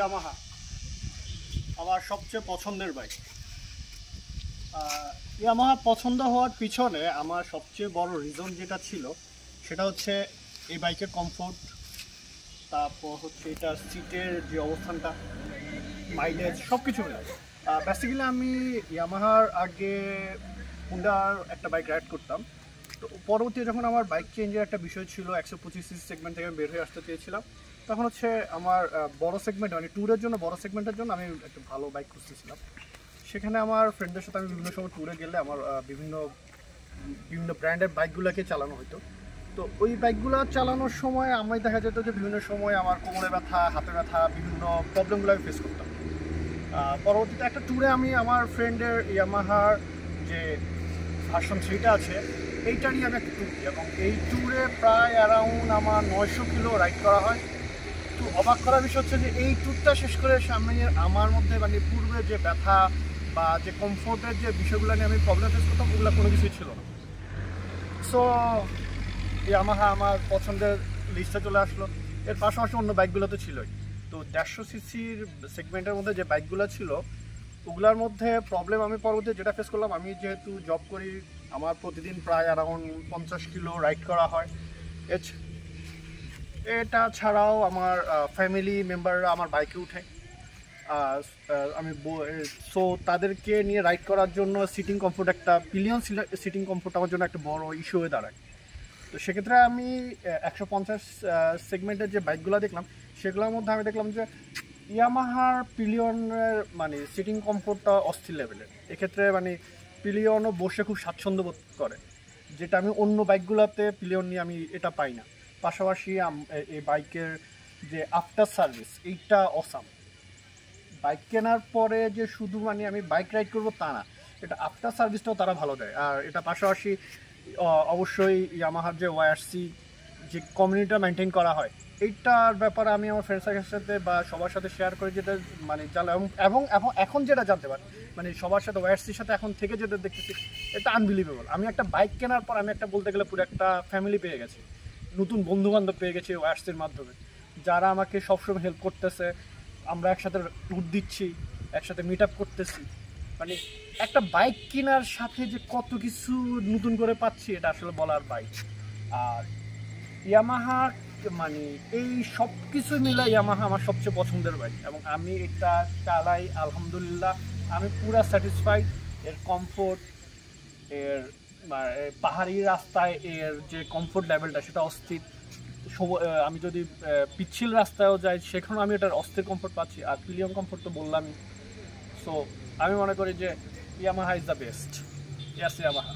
Yamaha আমার সবচেয়ে পছন্দের বাইক। ইয়ামাহা পছন্দ হওয়ার পিছনে আমার সবচেয়ে বড় রিজন যেটা ছিল সেটা হচ্ছে এই বাইকের কমফোর্ট, তারপর হচ্ছে এটা সিটের যে অবস্থানটা, মাইলেজ, সব কিছু মিলে। বেসিক্যালি আমি ইয়ামাহার আগে হুন্ডার একটা বাইক রাইড করতাম। তো পরবর্তী যখন আমার বাইক চেঞ্জের একটা বিষয় ছিল, 125cc সেগমেন্ট থেকে বের হয়ে আসতে চেয়েছিলাম, তখন হচ্ছে আমার বড় সেগমেন্ট মানে ট্যুরের জন্য, বড় সেগমেন্টের জন্য আমি একটা ভালো বাইক খুঁজতেছিলাম। সেখানে আমার ফ্রেন্ডদের সাথে আমি বিভিন্ন সময় ট্যুরে গেলে আমার বিভিন্ন ব্র্যান্ডের বাইকগুলোকে চালানো হতো। তো ওই বাইকগুলো চালানোর সময় আমি দেখা যেত যে বিভিন্ন সময় আমার কোমরে ব্যথা, হাতে ব্যথা, বিভিন্ন প্রবলেমগুলো আমি ফেস করতাম। পরবর্তীতে একটা ট্যুরে আমি আমার ফ্রেন্ডের ইয়ামাহার যে ভার্সন 3টা আছে এইটারই আমি একটা ট্যুর দিই, এবং এই ট্যুরে প্রায় অ্যারাউন্ড আমার 900 কিলো রাইড করা হয়। তো অবাক করার বিষয় হচ্ছে যে এই ট্যুরটা শেষ করে সামনে আমার মধ্যে মানে পূর্বে যে ব্যথা বা যে কমফোর্টের যে বিষয়গুলো নিয়ে আমি প্রবলেম ফেস করতাম ওগুলো কোনো কিছুই ছিল না। সো ইয়ামাহা আমার পছন্দের লিস্টে চলে আসলো। এর পাশাপাশি অন্য বাইকগুলো তো ছিলই। তো 150cc সেগমেন্টের মধ্যে যে বাইকগুলো ছিল ওগুলোর মধ্যে প্রবলেম আমি পরবর্তী যেটা ফেস করলাম, আমি যেহেতু জব করি আমার প্রতিদিন প্রায় অ্যারাউন্ড 50 কিলো রাইড করা হয়। এটা ছাড়াও আমার ফ্যামিলি মেম্বাররা আমার বাইকে উঠে, আমি সো তাদেরকে নিয়ে রাইড করার জন্য সিটিং কমফোর্ট, একটা পিলিয়ন সিটিং কমফোর্ট আমার জন্য একটা বড় ইস্যু হয়ে দাঁড়ায়। তো সেক্ষেত্রে আমি 150 সেগমেন্টের যে বাইকগুলো দেখলাম সেগুলোর মধ্যে আমি দেখলাম যে ইয়ামাহার পিলিয়নের মানে সিটিং কমফোর্টটা অস্থির লেভেলের। এক্ষেত্রে মানে পিলিয়নও বসে খুব স্বাচ্ছন্দ্য বোধ করে, যেটা আমি অন্য বাইকগুলোতে পিলিয়ন নিয়ে আমি এটা পাই না। পাশাপাশি এই বাইকের যে আফটার সার্ভিস এইটা অসাম। বাইক কেনার পরে যে শুধু মানে আমি বাইক রাইড করবো তা না, এটা আফটার সার্ভিসটাও তারা ভালো দেয়। আর এটা পাশাপাশি অবশ্যই ইয়ামাহার যে ওয়াইআরসি যে কমিউনিটিটা মেনটেন করা হয় এইটার ব্যাপারে আমি আমার ফ্রেন্ডসের সাথে বা সবার সাথে শেয়ার করে যেটা মানে জানলাম, এবং এখন যেটা জানতে পারি মানে সবার সাথে ওয়াইআরসির সাথে এখন থেকে যেটা দেখতেছি এটা আনবিলিভেবল। আমি একটা বাইক কেনার পর আমি একটা বলতে গেলে পুরো একটা ফ্যামিলি পেয়ে গেছি, নতুন বন্ধুবান্ধব পেয়ে গেছি ওয়াইআরসির মাধ্যমে, যারা আমাকে সবসময় হেল্প করতেছে। আমরা একসাথে ট্যুর দিচ্ছি, একসাথে মিট আপ করতেছি। মানে একটা বাইক কেনার সাথে যে কত কিছু নতুন করে পাচ্ছি এটা আসলে বলার বাইক। আর ইয়ামাহা মানে এই সব কিছু মিলে ইয়ামাহা আমার সবচেয়ে পছন্দের বাইক, এবং আমি এটা চালাই আলহামদুলিল্লাহ আমি পুরা স্যাটিসফাইড। এর কমফোর্ট, এর পাহাড়ি রাস্তায় এর যে কমফোর্ট লেভেলটা সেটা অস্থির। আমি যদি পিচ্ছিল রাস্তায়ও যাই সেখানেও আমি এটার অস্থির কমফোর্ট পাচ্ছি। আর পিলিয়ন কমফোর্ট তো বললামই। সো আমি মনে করি যে Yamaha is the best. Yes Yamaha.